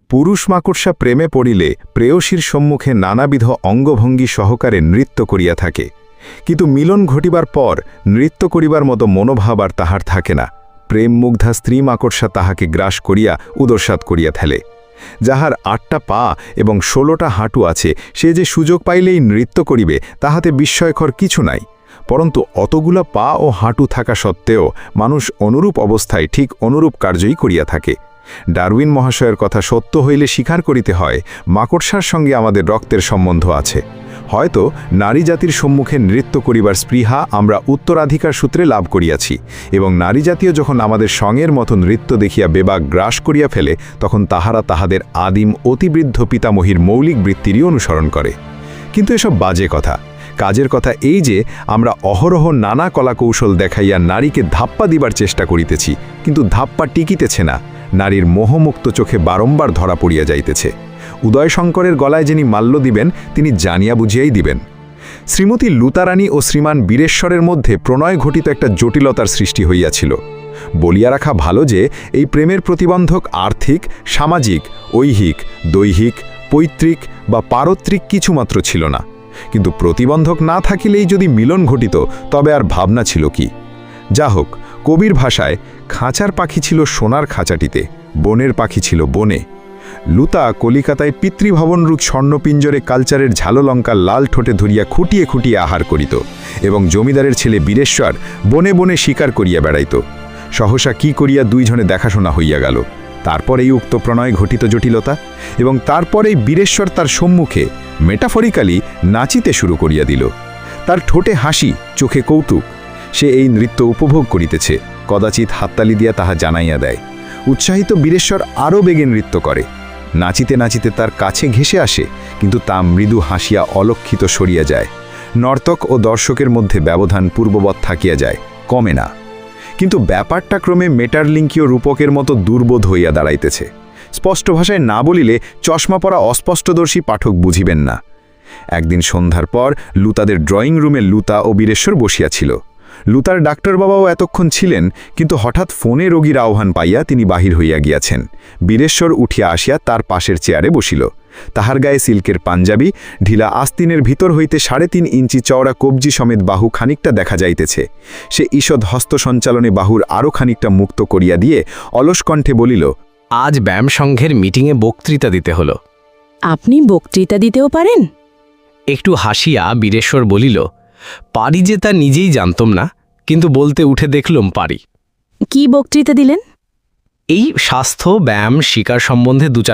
পুরুষ মাকড়সা প্রেমে পড়িলে প্রেয়সীর সম্মুখে নানাবিধ অঙ্গভঙ্গি সহকারে নৃত্য করিয়া থাকে, কিন্তু মিলন ঘটিবার পর নৃত্য করিবার মতো মনোভাব আর তাহার থাকে না। প্রেম মুগ্ধা স্ত্রী মাকড়সা তাহাকে গ্রাস করিয়া উদরসাৎ করিয়া ফেলে। যাহার ৮টা পা এবং ১৬টা হাঁটু আছে, সে যে সুযোগ পাইলেই নৃত্য করিবে তাহাতে বিস্ময়কর কিছু নাই। পরন্তু অতগুলা পা ও হাঁটু থাকা সত্ত্বেও মানুষ অনুরূপ অবস্থায় ঠিক অনুরূপ কার্যই করিয়া থাকে। ডারউইন মহাশয়ের কথা সত্য হইলে স্বীকার করিতে হয়, মাকড়সার সঙ্গে আমাদের রক্তের সম্বন্ধ আছে। হয়তো নারী জাতির সম্মুখে নৃত্য করিবার স্পৃহা আমরা উত্তরাধিকার সূত্রে লাভ করিয়াছি, এবং নারী জাতীয় যখন আমাদের সঙ্গের মতো নৃত্য দেখিয়া বেবাক গ্রাস করিয়া ফেলে, তখন তাহারা তাহাদের আদিম অতিবৃদ্ধ পিতামহীর মৌলিক বৃত্তিরই অনুসরণ করে। কিন্তু এসব বাজে কথা। কাজের কথা এই যে আমরা অহরহ নানা কলাকৌশল দেখাইয়া নারীকে ধাপ্পা দিবার চেষ্টা করিতেছি, কিন্তু ধাপ্পা টিকিতেছে না। নারীর মোহমুক্ত চোখে বারংবার ধরা পড়িয়া যাইতেছে। উদয়শঙ্করের গলায় যিনি মাল্য দিবেন, তিনি জানিয়া বুঝিয়াই দিবেন। শ্রীমতী লুতারানী ও শ্রীমান বীরেশ্বরের মধ্যে প্রণয় ঘটিত একটা জটিলতার সৃষ্টি হইয়াছিল। বলিয়া রাখা ভালো যে এই প্রেমের প্রতিবন্ধক আর্থিক, সামাজিক, ঐহিক, দৈহিক, পৈতৃক বা পারত্রিক কিছুমাত্র ছিল না। কিন্তু প্রতিবন্ধক না থাকিলেই যদি মিলন ঘটিত, তবে আর ভাবনা ছিল কি? যা হোক, কবির ভাষায় খাঁচার পাখি ছিল সোনার খাঁচাটিতে, বনের পাখি ছিল বনে। লুতা কলিকাতায় পিতৃভবনরূপ স্বর্ণপিঞ্জরে কালচারের ঝাললঙ্কার লাল ঠোঁটে ধরিয়া খুঁটিয়ে খুঁটিয়ে আহার করিত, এবং জমিদারের ছেলে বীরেশ্বর বনে বনে শিকার করিয়া বেড়াইত। সহসা কি করিয়া দুইজনে দেখাশোনা হইয়া গেল। তারপর এই উক্ত প্রণয় ঘটিত জটিলতা, এবং তারপরেই বীরেশ্বর তার সম্মুখে মেটাফরিক্যালি নাচিতে শুরু করিয়া দিল। তার ঠোঁটে হাসি, চোখে কৌতুক। সে এই নৃত্য উপভোগ করিতেছে, কদাচিৎ হাততালি দিয়া তাহা জানাইয়া দেয়। উৎসাহিত বীরেশ্বর আরও বেগে নৃত্য করে। নাচিতে নাচিতে তার কাছে ঘেঁষে আসে, কিন্তু তা মৃদু হাসিয়া অলক্ষিত সরিয়া যায়। নর্তক ও দর্শকের মধ্যে ব্যবধান পূর্ববৎ থাকিয়া যায়, কমে না। কিন্তু ব্যাপারটা ক্রমে মেটারলিঙ্কীয় রূপকের মতো দুর্বোধ হইয়া দাঁড়াইতেছে। স্পষ্ট ভাষায় না বলিলে চশমা পরা অস্পষ্টদর্শী পাঠক বুঝিবেন না। একদিন সন্ধ্যার পর লুতাদের ড্রয়িং রুমে লুতা ও বীরেশ্বর বসিয়াছিল। লুতার ডাক্তার বাবাও এতক্ষণ ছিলেন, কিন্তু হঠাৎ ফোনে রোগীর আহ্বান পাইয়া তিনি বাহির হইয়া গিয়াছেন। বীরেশ্বর উঠিয়া আসিয়া তার পাশের চেয়ারে বসিল। তাহার গায়ে সিল্কের পাঞ্জাবি, ঢিলা আস্তিনের ভিতর হইতে ৩.৫ ইঞ্চি চওড়া কবজি সমেত বাহু খানিকটা দেখা যাইতেছে। সে ঈষৎ হস্ত সঞ্চালনে বাহুর আরও খানিকটা মুক্ত করিয়া দিয়ে অলস কণ্ঠে বলিল, আজ ব্যায়াম সংঘের মিটিংয়ে বক্তৃতা দিতে হলো। আপনি বক্তৃতা দিতেও পারেন? একটু হাসিয়া বীরেশ্বর বলিল, পারি যে তা নিজেই জানতাম না, কিন্তু বলতে উঠে দেখলুম পারি। কি বক্তৃতা দিলেন? এই স্বাস্থ্য, ব্যায়াম, শিকার সম্বন্ধে ২-৪